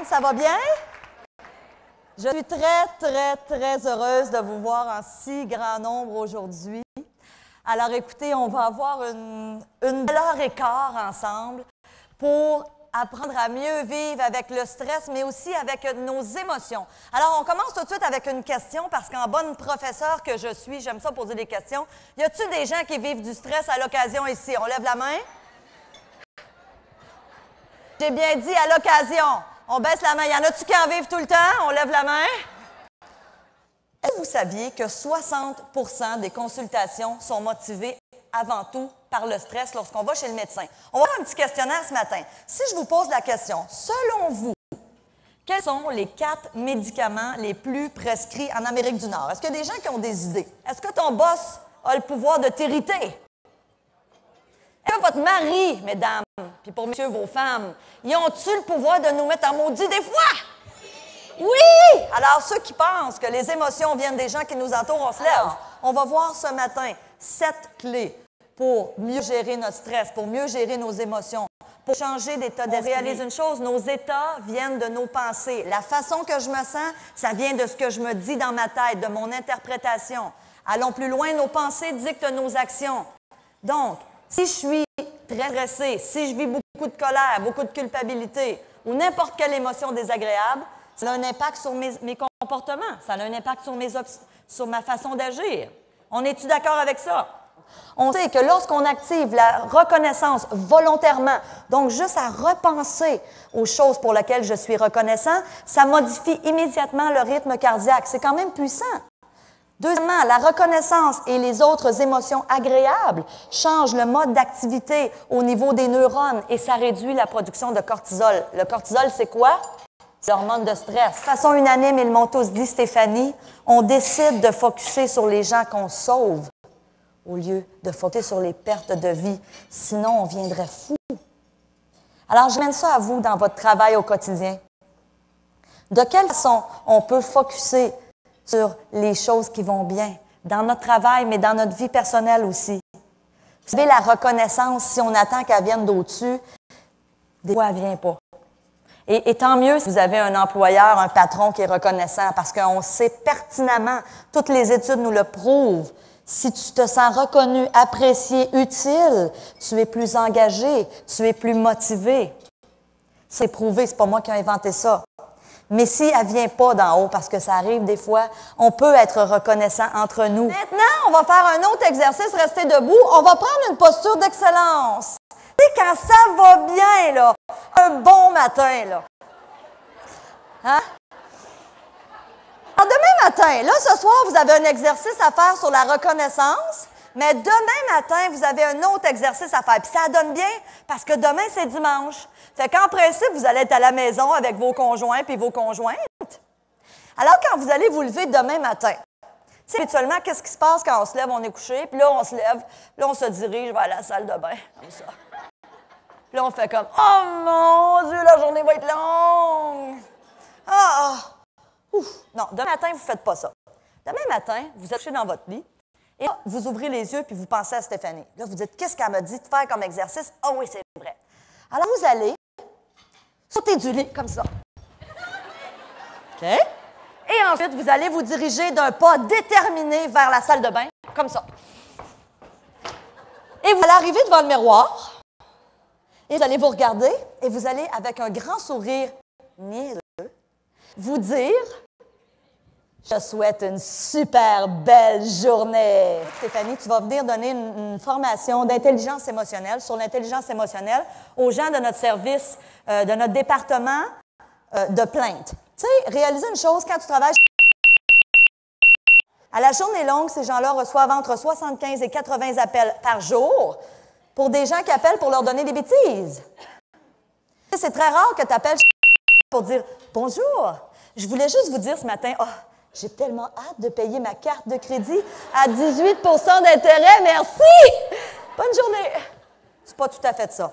monde, ça va bien? Je suis très heureuse de vous voir en si grand nombre aujourd'hui. Alors écoutez, on va avoir une belle heure et quart ensemble pour apprendre à mieux vivre avec le stress, mais aussi avec nos émotions. Alors, on commence tout de suite avec une question, parce qu'en bonne professeure que je suis, j'aime ça poser des questions. Y a-t-il des gens qui vivent du stress à l'occasion ici? On lève la main? J'ai bien dit à l'occasion. On baisse la main. Y en a-tu qui en vivent tout le temps? On lève la main. Est-ce que vous saviez que 60% des consultations sont motivées avant tout par le stress lorsqu'on va chez le médecin? On va faire un petit questionnaire ce matin. Si je vous pose la question, selon vous, quels sont les 4 médicaments les plus prescrits en Amérique du Nord? Est-ce qu'il y a des gens qui ont des idées? Est-ce que ton boss a le pouvoir de t'irriter? Est-ce que votre mari, mesdames, puis pour messieurs, vos femmes, ils ont-ils le pouvoir de nous mettre en maudit des fois? Oui! Alors, ceux qui pensent que les émotions viennent des gens qui nous entourent, on se lève. On va voir ce matin 7 clés pour mieux gérer notre stress, pour mieux gérer nos émotions, pour changer d'état d'esprit. Réalise une chose, nos états viennent de nos pensées. La façon que je me sens, ça vient de ce que je me dis dans ma tête, de mon interprétation. Allons plus loin, nos pensées dictent nos actions. Donc, si je suis très stressée, si je vis beaucoup de colère, beaucoup de culpabilité ou n'importe quelle émotion désagréable, ça a un impact sur mes comportements, ça a un impact sur ma façon d'agir. On est-tu d'accord avec ça? On sait que lorsqu'on active la reconnaissance volontairement, donc juste à repenser aux choses pour lesquelles je suis reconnaissant, ça modifie immédiatement le rythme cardiaque. C'est quand même puissant. Deuxièmement, la reconnaissance et les autres émotions agréables changent le mode d'activité au niveau des neurones et ça réduit la production de cortisol. Le cortisol, c'est quoi? C'est l'hormone de stress. De façon unanime, ils m'ont tous dit, Stéphanie, on décide de focusser sur les gens qu'on sauve au lieu de focusser sur les pertes de vie. Sinon, on viendrait fou. Alors, je mène ça à vous dans votre travail au quotidien. De quelle façon on peut focusser sur les choses qui vont bien, dans notre travail, mais dans notre vie personnelle aussi. Vous savez, la reconnaissance, si on attend qu'elle vienne d'au-dessus, des fois, elle ne vient pas. Et tant mieux si vous avez un employeur, un patron qui est reconnaissant, parce qu'on sait pertinemment, toutes les études nous le prouvent, si tu te sens reconnu, apprécié, utile, tu es plus engagé, tu es plus motivé. C'est prouvé, c'est pas moi qui ai inventé ça. Mais si elle ne vient pas d'en haut, parce que ça arrive des fois, on peut être reconnaissant entre nous. Maintenant, on va faire un autre exercice, rester debout. On va prendre une posture d'excellence. Tu sais, quand ça va bien, là, un bon matin, là. Hein? Alors, demain matin, là, ce soir, vous avez un exercice à faire sur la reconnaissance, mais demain matin, vous avez un autre exercice à faire. Puis ça donne bien, parce que demain, c'est dimanche. Fait qu'en principe, vous allez être à la maison avec vos conjoints puis vos conjointes. Alors, quand vous allez vous lever demain matin, tu sais, habituellement, qu'est-ce qui se passe quand on se lève, on est couché, puis là, on se lève, là, on se dirige vers la salle de bain, comme ça. Puis là, on fait comme « Oh mon Dieu, la journée va être longue! » Ah! Ouf! Non, demain matin, vous ne faites pas ça. Demain matin, vous êtes couché dans votre lit, et là, vous ouvrez les yeux puis vous pensez à Stéphanie. Là, vous dites « Qu'est-ce qu'elle m'a dit de faire comme exercice? » Ah oui, c'est vrai. Alors, vous allez sauter du lit, comme ça. OK? Et ensuite, vous allez vous diriger d'un pas déterminé vers la salle de bain, comme ça. Et vous allez arriver devant le miroir, et vous allez vous regarder, et vous allez, avec un grand sourire niaiseux, vous dire « Je souhaite une super belle journée. » Stéphanie, tu vas venir donner une formation d'intelligence émotionnelle, sur l'intelligence émotionnelle, aux gens de notre service, de notre département de plainte. Tu sais, réaliser une chose, quand tu travailles à la journée longue, ces gens-là reçoivent entre 75 et 80 appels par jour pour des gens qui appellent pour leur donner des bêtises. C'est très rare que tu appelles pour dire « Bonjour, je voulais juste vous dire ce matin, oh, j'ai tellement hâte de payer ma carte de crédit à 18 d'intérêt, merci! Bonne journée! » C'est pas tout à fait ça.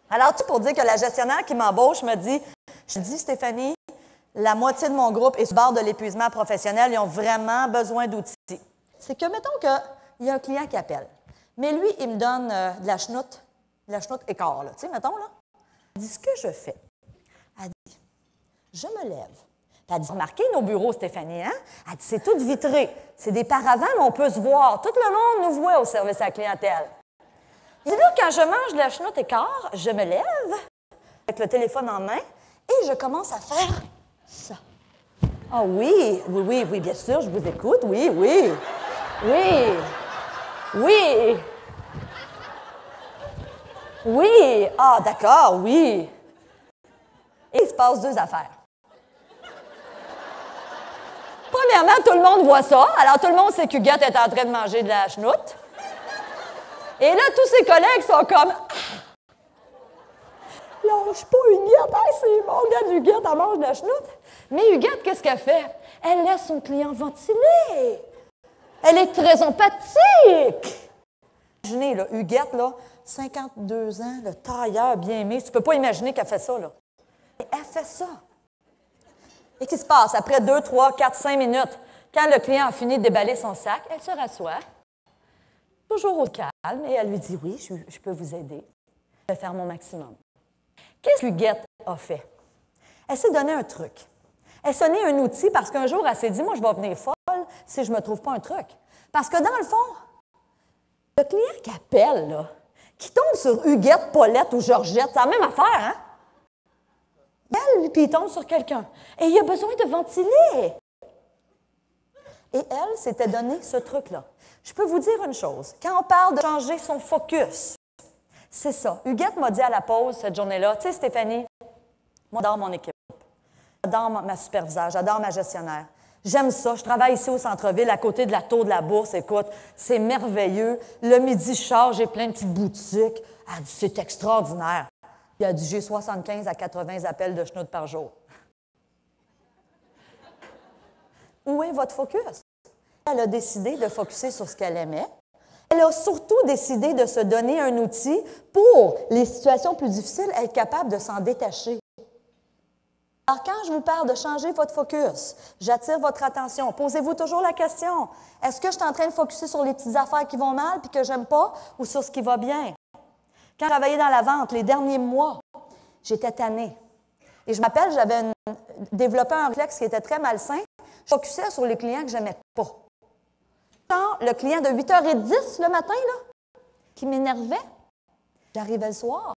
Alors, tout pour dire que la gestionnaire qui m'embauche me dit, je dis, Stéphanie, la moitié de mon groupe est sur le bord de l'épuisement professionnel, ils ont vraiment besoin d'outils. C'est que, mettons qu'il y a un client qui appelle, mais lui, il me donne de la chenoute écart, là, tu sais, mettons, là. Elle dit, ce que je fais, elle dit, Je me lève. Puis elle dit, remarquez nos bureaux, Stéphanie, hein? Elle dit, c'est tout vitré. C'est des paravents, mais on peut se voir. Tout le monde nous voit au service à la clientèle. Et là, quand je mange de la chenoute écart, je me lève avec le téléphone en main et je commence à faire ça. Ah oui, bien sûr, je vous écoute, oui. Oui, ah d'accord, oui. Et il se passe deux affaires. Premièrement, tout le monde voit ça. Alors, tout le monde sait qu'Huguette est en train de manger de la chenoute. Et là, tous ses collègues sont comme... Lâche pas, Huguette, hey, c'est bon, regarde, Huguette, elle mange de la chenoute. Mais Huguette, qu'est-ce qu'elle fait? Elle laisse son client ventiler. Elle est très empathique. Imaginez, là, Huguette, là, 52 ans, le tailleur bien aimé. Tu peux pas imaginer qu'elle fait ça, là. Et elle fait ça. Et qu'est-ce qui se passe? Après 2, 3, 4, 5 minutes, quand le client a fini de déballer son sac, elle se rassoit, toujours au calme, et elle lui dit, oui, je peux vous aider. Je vais faire mon maximum. Qu'est-ce que Huguette a fait? Elle s'est donné un truc. Elle s'est donné un outil parce qu'un jour, elle s'est dit, moi, je vais venir folle si je ne me trouve pas un truc. Parce que dans le fond, le client qui appelle, là, qui tombe sur Huguette, Paulette ou Georgette, c'est la même affaire, hein? Elle, puis il tombe sur quelqu'un. Et il a besoin de ventiler. Et elle s'était donné ce truc-là. Je peux vous dire une chose. Quand on parle de changer son focus, c'est ça. Huguette m'a dit à la pause cette journée-là, tu sais, Stéphanie, moi, j'adore mon équipe. J'adore ma superviseure, j'adore ma gestionnaire. J'aime ça. Je travaille ici au centre-ville, à côté de la tour de la Bourse. Écoute, c'est merveilleux. Le midi, je sors, j'ai plein de petites boutiques. Elle dit, c'est extraordinaire. Il a dit, j'ai 75 à 80 appels de chenoute par jour. Où est votre focus? Elle a décidé de focusser sur ce qu'elle aimait. Elle a surtout décidé de se donner un outil pour les situations plus difficiles, être capable de s'en détacher. Alors, quand je vous parle de changer votre focus, j'attire votre attention. Posez-vous toujours la question, est-ce que je suis en train de focusser sur les petites affaires qui vont mal puis que j'aime pas ou sur ce qui va bien? Quand je travaillais dans la vente, les derniers mois, j'étais tannée. Et je m'appelle, j'avais développé un réflexe qui était très malsain. Je focusais sur les clients que je n'aimais pas. Genre, le client de 8h10 le matin, là, qui m'énervait, j'arrivais le soir,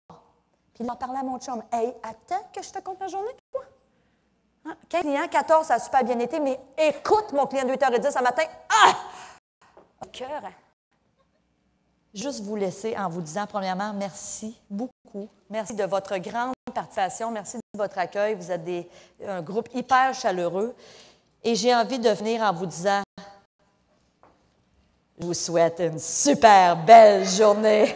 puis il en parlait à mon chum. « Hey, attends que je te compte ma journée, toi. Hein? 15 clients, 14, ça a super bien été, mais écoute mon client de 8h10 ce matin. Ah! Cœur, hein? Juste vous laisser en vous disant, premièrement, merci beaucoup. Merci de votre grande participation. Merci de votre accueil. Vous êtes un groupe hyper chaleureux. Et j'ai envie de venir en vous disant, je vous souhaite une super belle journée.